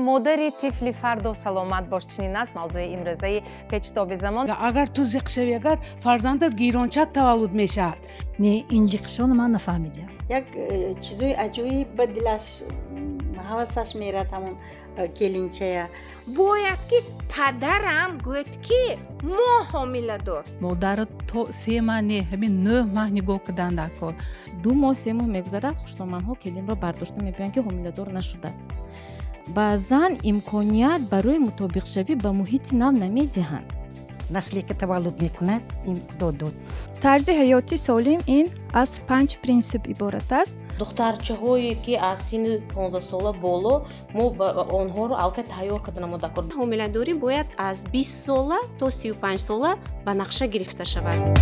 مادری طفلی فرد و سلامت باش، چنین است موضوع امروزه پیچ زمان. اگر تو زیق شوی، اگر فرزندت گیرانچک تولد میشه، نه انجکشن من نفهمیدم. یک چیزای عجیبی به دلش حواسش میره تمام کلینچه. باید که پدرم گفت که ما حامله دار. مادر تا 3 ماه نه همین 9 ماه نگاه کردن دکار. 2 ماه 3 ماه میگذرد خوشنامه‌ها کلین را برداشته میگن که حامله دار نشده است. بعضا امکانیت برای مطابق شوی به محیط نو نمیدهند. نسلی که تولد میکنه این دو طرز حیاتی سالم این از 5 پرینسیپ عبارت است. دخترچه‌هایی که از سن 15 ساله بالا ما آنها رو البته تیار کردن مدکر. حامله‌داری باید از 20 ساله تا 35 ساله به نقشه گرفته شود.